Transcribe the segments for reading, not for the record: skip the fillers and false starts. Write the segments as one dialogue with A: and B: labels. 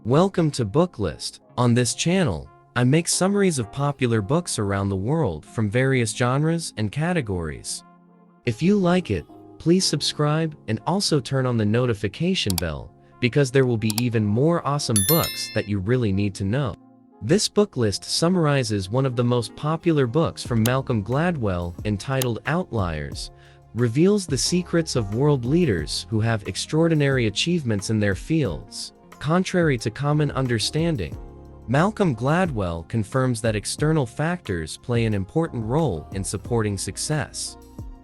A: Welcome to Booklist. On this channel, I make summaries of popular books around the world from various genres and categories. If you like it, please subscribe and also turn on the notification bell, because there will be even more awesome books that you really need to know. This book list summarizes one of the most popular books from Malcolm Gladwell entitled Outliers, reveals the secrets of world leaders who have extraordinary achievements in their fields, contrary to common understanding. Malcolm Gladwell confirms that external factors play an important role in supporting success.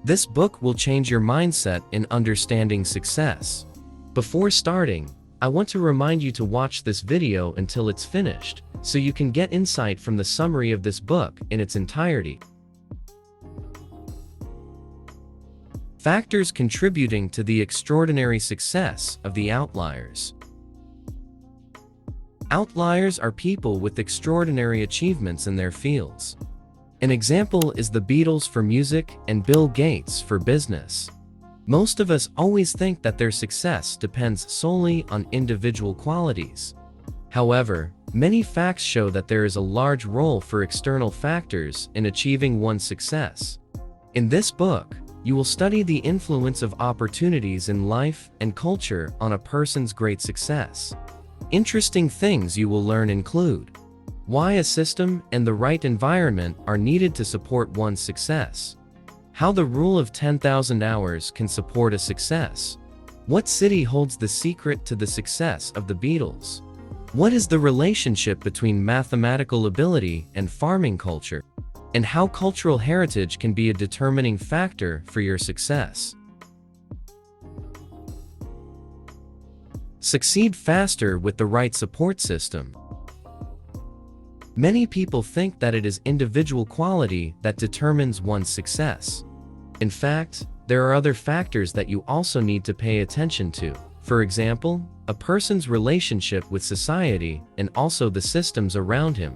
A: This book will change your mindset in understanding success. Before starting, I want to remind you to watch this video until it's finished, so you can get insight from the summary of this book in its entirety. Factors contributing to the extraordinary success of the outliers. Outliers are people with extraordinary achievements in their fields. An example is the Beatles for music and Bill Gates for business. Most of us always think that their success depends solely on individual qualities. However, many facts show that there is a large role for external factors in achieving one's success. In this book, you will study the influence of opportunities in life and culture on a person's great success. Interesting things you will learn include why a system and the right environment are needed to support one's success, how the rule of 10,000 hours can support a success, what city holds the secret to the success of the Beatles, what is the relationship between mathematical ability and farming culture, and how cultural heritage can be a determining factor for your success. Succeed faster with the right support system. Many people think that it is individual quality that determines one's success. In fact, there are other factors that you also need to pay attention to. For example, a person's relationship with society and also the systems around him.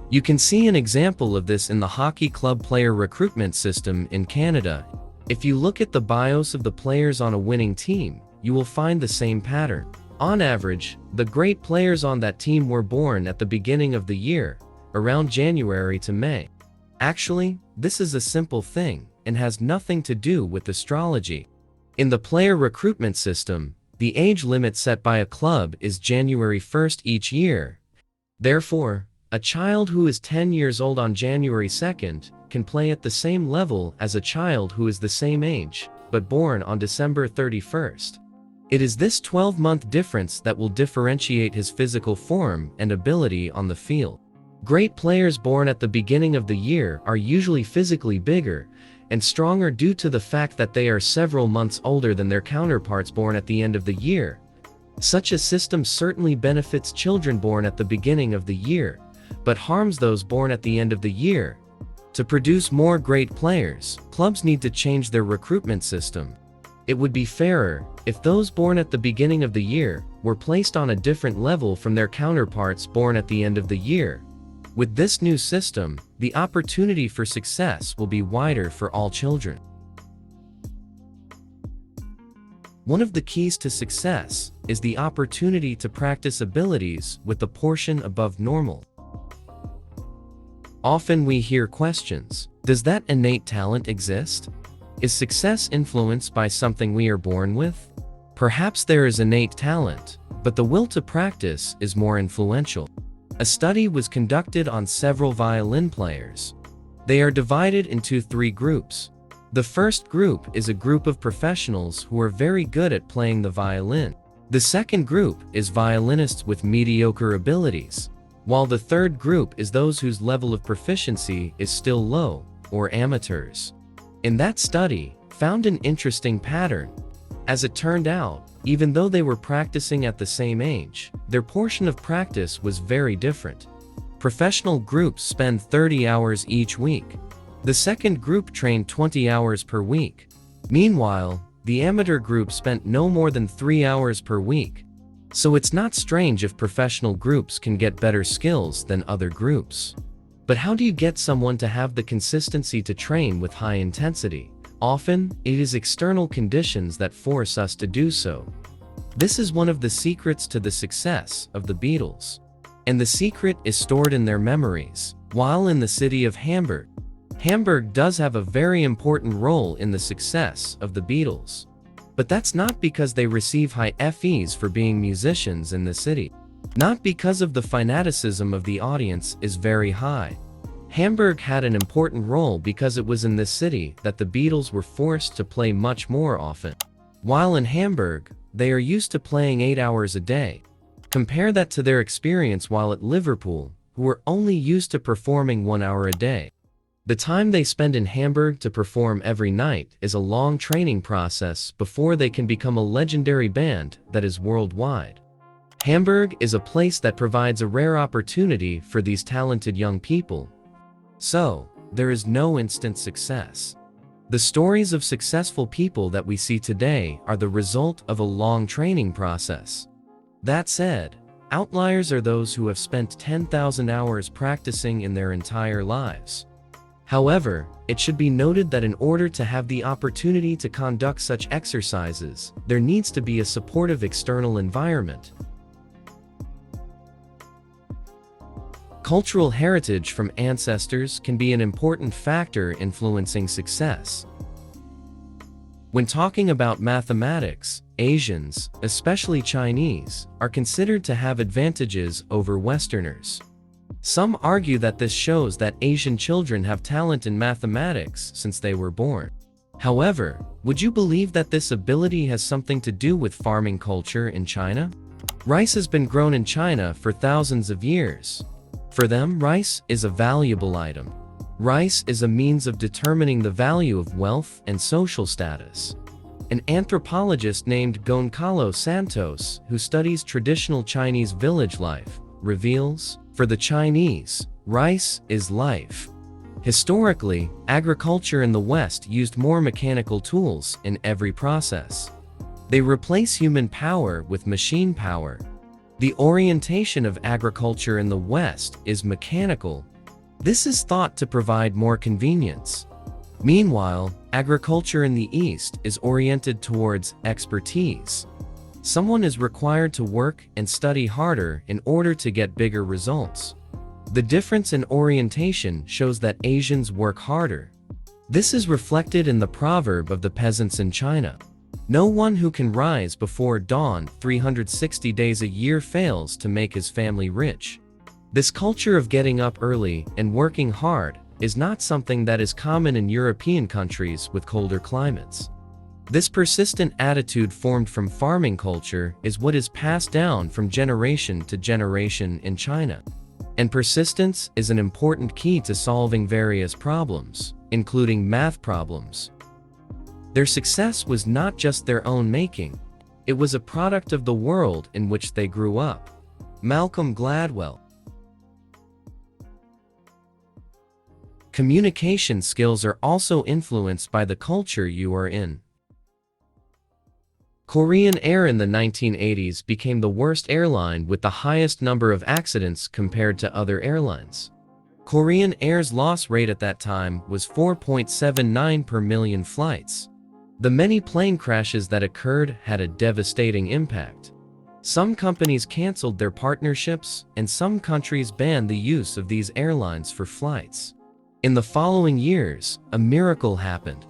A: You can see an example of this in the hockey club player recruitment system in Canada. If you look at the bios of the players on a winning team, you will find the same pattern. On average, the great players on that team were born at the beginning of the year, around January to May. Actually, this is a simple thing and has nothing to do with astrology. In the player recruitment system, the age limit set by a club is January 1st each year. Therefore, a child who is 10 years old on January 2nd can play at the same level as a child who is the same age, but born on December 31st. It is this 12-month difference that will differentiate his physical form and ability on the field. Great players born at the beginning of the year are usually physically bigger and stronger due to the fact that they are several months older than their counterparts born at the end of the year. Such a system certainly benefits children born at the beginning of the year, but harms those born at the end of the year. To produce more great players, clubs need to change their recruitment system. It would be fairer if those born at the beginning of the year were placed on a different level from their counterparts born at the end of the year. With this new system, the opportunity for success will be wider for all children. One of the keys to success is the opportunity to practice abilities with a portion above normal. Often we hear questions: does that innate talent exist? Is success influenced by something we are born with? Perhaps there is innate talent, but the will to practice is more influential. A study was conducted on several violin players. They are divided into 3 groups. The first group is a group of professionals who are very good at playing the violin. The second group is violinists with mediocre abilities, while the third group is those whose level of proficiency is still low, or amateurs. In that study, found an interesting pattern. As it turned out, even though they were practicing at the same age, their portion of practice was very different. Professional groups spend 30 hours each week. The second group trained 20 hours per week. Meanwhile, the amateur group spent no more than 3 hours per week. So it's not strange if professional groups can get better skills than other groups. But how do you get someone to have the consistency to train with high intensity? Often, it is external conditions that force us to do so. This is one of the secrets to the success of the Beatles. And the secret is stored in their memories. While in the city of Hamburg, Hamburg does have a very important role in the success of the Beatles. But that's not because they receive high FEs for being musicians in the city. Not because of the fanaticism of the audience is very high. Hamburg had an important role because it was in this city that the Beatles were forced to play much more often. While in Hamburg, they are used to playing 8 hours a day. Compare that to their experience while at Liverpool, who were only used to performing 1 hour a day. The time they spend in Hamburg to perform every night is a long training process before they can become a legendary band that is worldwide. Hamburg is a place that provides a rare opportunity for these talented young people. So, there is no instant success. The stories of successful people that we see today are the result of a long training process. That said, outliers are those who have spent 10,000 hours practicing in their entire lives. However, it should be noted that in order to have the opportunity to conduct such exercises, there needs to be a supportive external environment. Cultural heritage from ancestors can be an important factor influencing success. When talking about mathematics, Asians, especially Chinese, are considered to have advantages over Westerners. Some argue that this shows that Asian children have talent in mathematics since they were born. However, would you believe that this ability has something to do with farming culture in China? Rice has been grown in China for thousands of years. For them, rice is a valuable item. Rice is a means of determining the value of wealth and social status. An anthropologist named Goncalo Santos, who studies traditional Chinese village life, reveals, for the Chinese, rice is life. Historically, agriculture in the West used more mechanical tools in every process. They replace human power with machine power. The orientation of agriculture in the West is mechanical. This is thought to provide more convenience. Meanwhile, agriculture in the East is oriented towards expertise. Someone is required to work and study harder in order to get bigger results. The difference in orientation shows that Asians work harder. This is reflected in the proverb of the peasants in China. No one who can rise before dawn 360 days a year fails to make his family rich. This culture of getting up early and working hard is not something that is common in European countries with colder climates. This persistent attitude formed from farming culture is what is passed down from generation to generation in China. And persistence is an important key to solving various problems, including math problems. Their success was not just their own making, it was a product of the world in which they grew up. Malcolm Gladwell. Communication skills are also influenced by the culture you are in. Korean Air in the 1980s became the worst airline with the highest number of accidents compared to other airlines. Korean Air's loss rate at that time was 4.79 per million flights. The many plane crashes that occurred had a devastating impact. Some companies canceled their partnerships, and some countries banned the use of these airlines for flights. In the following years, a miracle happened.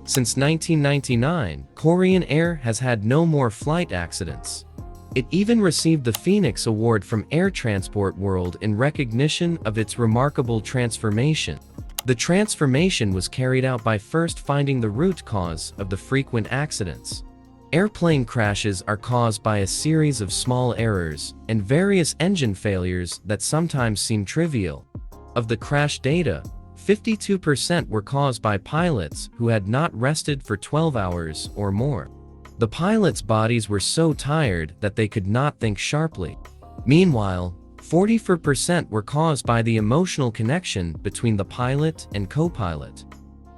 A: Since 1999, Korean Air has had no more flight accidents. It even received the Phoenix Award from Air Transport World in recognition of its remarkable transformation. The transformation was carried out by first finding the root cause of the frequent accidents. Airplane crashes are caused by a series of small errors and various engine failures that sometimes seem trivial. Of the crash data, 52% were caused by pilots who had not rested for 12 hours or more. The pilots' bodies were so tired that they could not think sharply. Meanwhile, 44% were caused by the emotional connection between the pilot and co-pilot.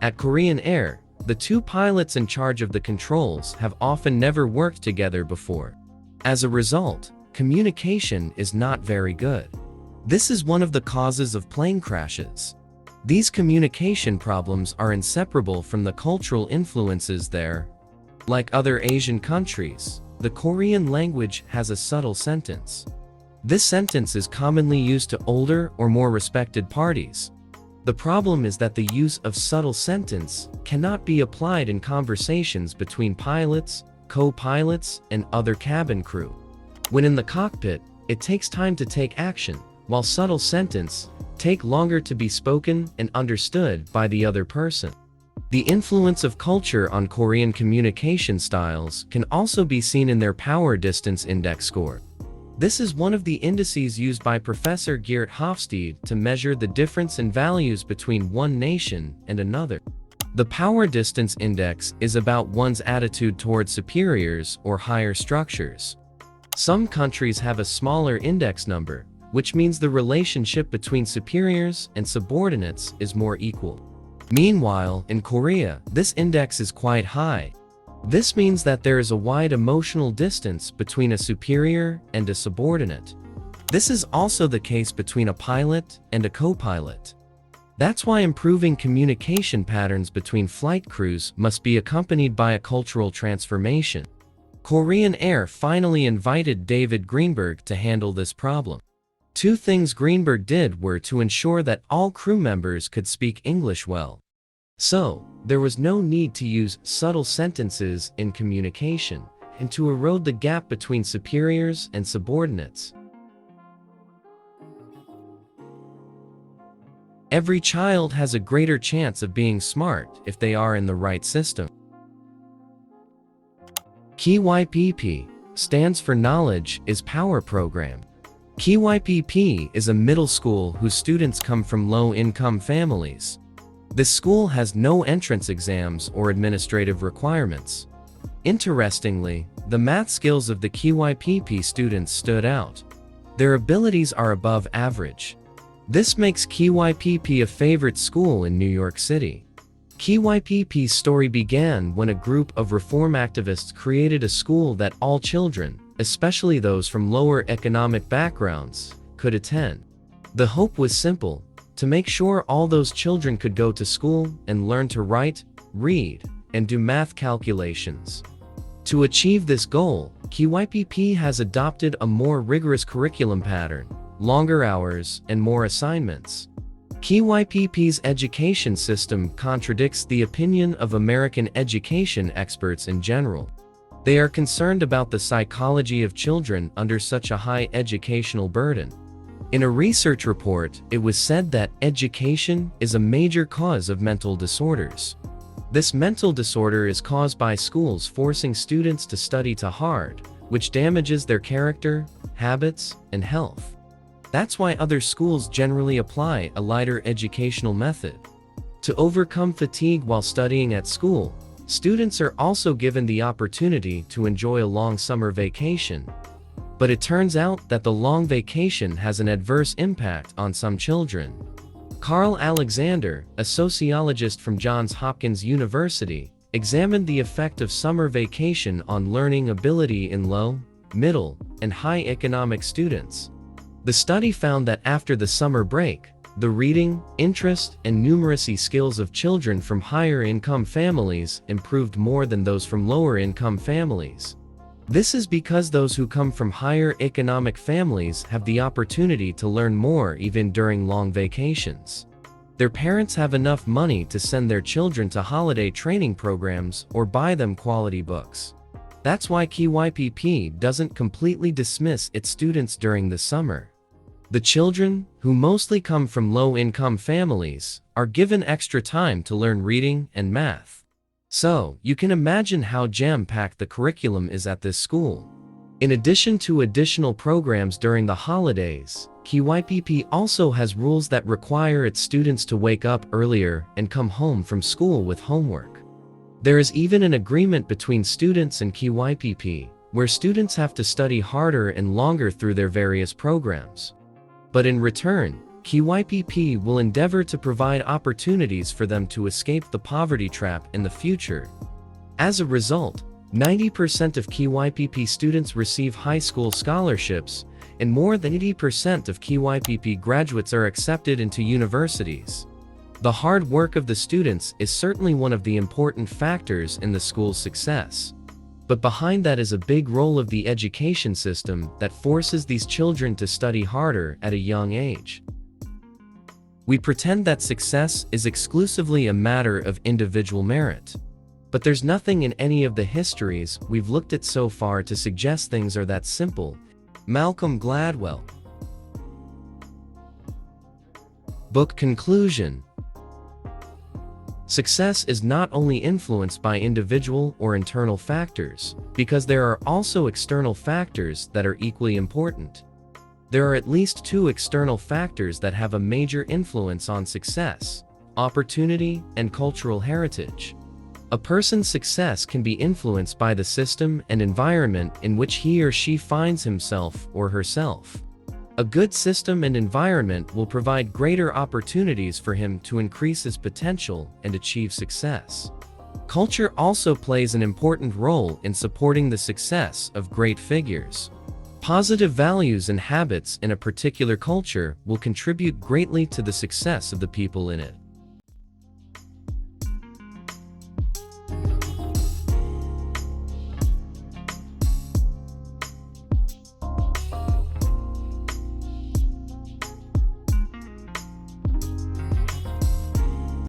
A: At Korean Air, the two pilots in charge of the controls have often never worked together before. As a result, communication is not very good. This is one of the causes of plane crashes. These communication problems are inseparable from the cultural influences there. Like other Asian countries, the Korean language has a subtle sentence. This sentence is commonly used to older or more respected parties. The problem is that the use of subtle sentence cannot be applied in conversations between pilots, co-pilots, and other cabin crew. When in the cockpit, it takes time to take action, while subtle sentence take longer to be spoken and understood by the other person. The influence of culture on Korean communication styles can also be seen in their power distance index score. This is one of the indices used by Professor Geert Hofstede to measure the difference in values between one nation and another. The power distance index is about one's attitude towards superiors or higher structures. Some countries have a smaller index number, which means the relationship between superiors and subordinates is more equal. Meanwhile, in Korea, this index is quite high. This means that there is a wide emotional distance between a superior and a subordinate. This is also the case between a pilot and a co-pilot. That's why improving communication patterns between flight crews must be accompanied by a cultural transformation. Korean Air finally invited David Greenberg to handle this problem. Two things Greenberg did were to ensure that all crew members could speak English well. So, there was no need to use subtle sentences in communication, and to erode the gap between superiors and subordinates. Every child has a greater chance of being smart if they are in the right system. KYPP stands for Knowledge is Power Program. KYPP is a middle school whose students come from low-income families. This school has no entrance exams or administrative requirements. Interestingly, the math skills of the KYPP students stood out. Their abilities are above average. This makes KYPP a favorite school in New York City. KYPP's story began when a group of reform activists created a school that all children, especially those from lower economic backgrounds, could attend. The hope was simple: to make sure all those children could go to school and learn to write, read, and do math calculations. To achieve this goal, KYPP has adopted a more rigorous curriculum pattern, longer hours, and more assignments. KYPP's education system contradicts the opinion of American education experts in general. They are concerned about the psychology of children under such a high educational burden. In a research report, it was said that education is a major cause of mental disorders. This mental disorder is caused by schools forcing students to study too hard, which damages their character, habits, and health. That's why other schools generally apply a lighter educational method. To overcome fatigue while studying at school, students are also given the opportunity to enjoy a long summer vacation. But it turns out that the long vacation has an adverse impact on some children. Carl Alexander, a sociologist from Johns Hopkins University, examined the effect of summer vacation on learning ability in low, middle, and high economic students. The study found that after the summer break, the reading, interest, and numeracy skills of children from higher income families improved more than those from lower income families. This is because those who come from higher economic families have the opportunity to learn more even during long vacations. Their parents have enough money to send their children to holiday training programs or buy them quality books. That's why KYPP doesn't completely dismiss its students during the summer. The children, who mostly come from low-income families, are given extra time to learn reading and math. So, you can imagine how jam-packed the curriculum is at this school. In addition to additional programs during the holidays, KYPP also has rules that require its students to wake up earlier and come home from school with homework. There is even an agreement between students and KYPP, where students have to study harder and longer through their various programs. But in return, KYPP will endeavor to provide opportunities for them to escape the poverty trap in the future. As a result, 90% of KYPP students receive high school scholarships, and more than 80% of KYPP graduates are accepted into universities. The hard work of the students is certainly one of the important factors in the school's success. But behind that is a big role of the education system that forces these children to study harder at a young age. We pretend that success is exclusively a matter of individual merit. But there's nothing in any of the histories we've looked at so far to suggest things are that simple. Malcolm Gladwell. Book conclusion. Success is not only influenced by individual or internal factors, because there are also external factors that are equally important. There are at least two external factors that have a major influence on success: opportunity and cultural heritage. A person's success can be influenced by the system and environment in which he or she finds himself or herself. A good system and environment will provide greater opportunities for him to increase his potential and achieve success. Culture also plays an important role in supporting the success of great figures. Positive values and habits in a particular culture will contribute greatly to the success of the people in it.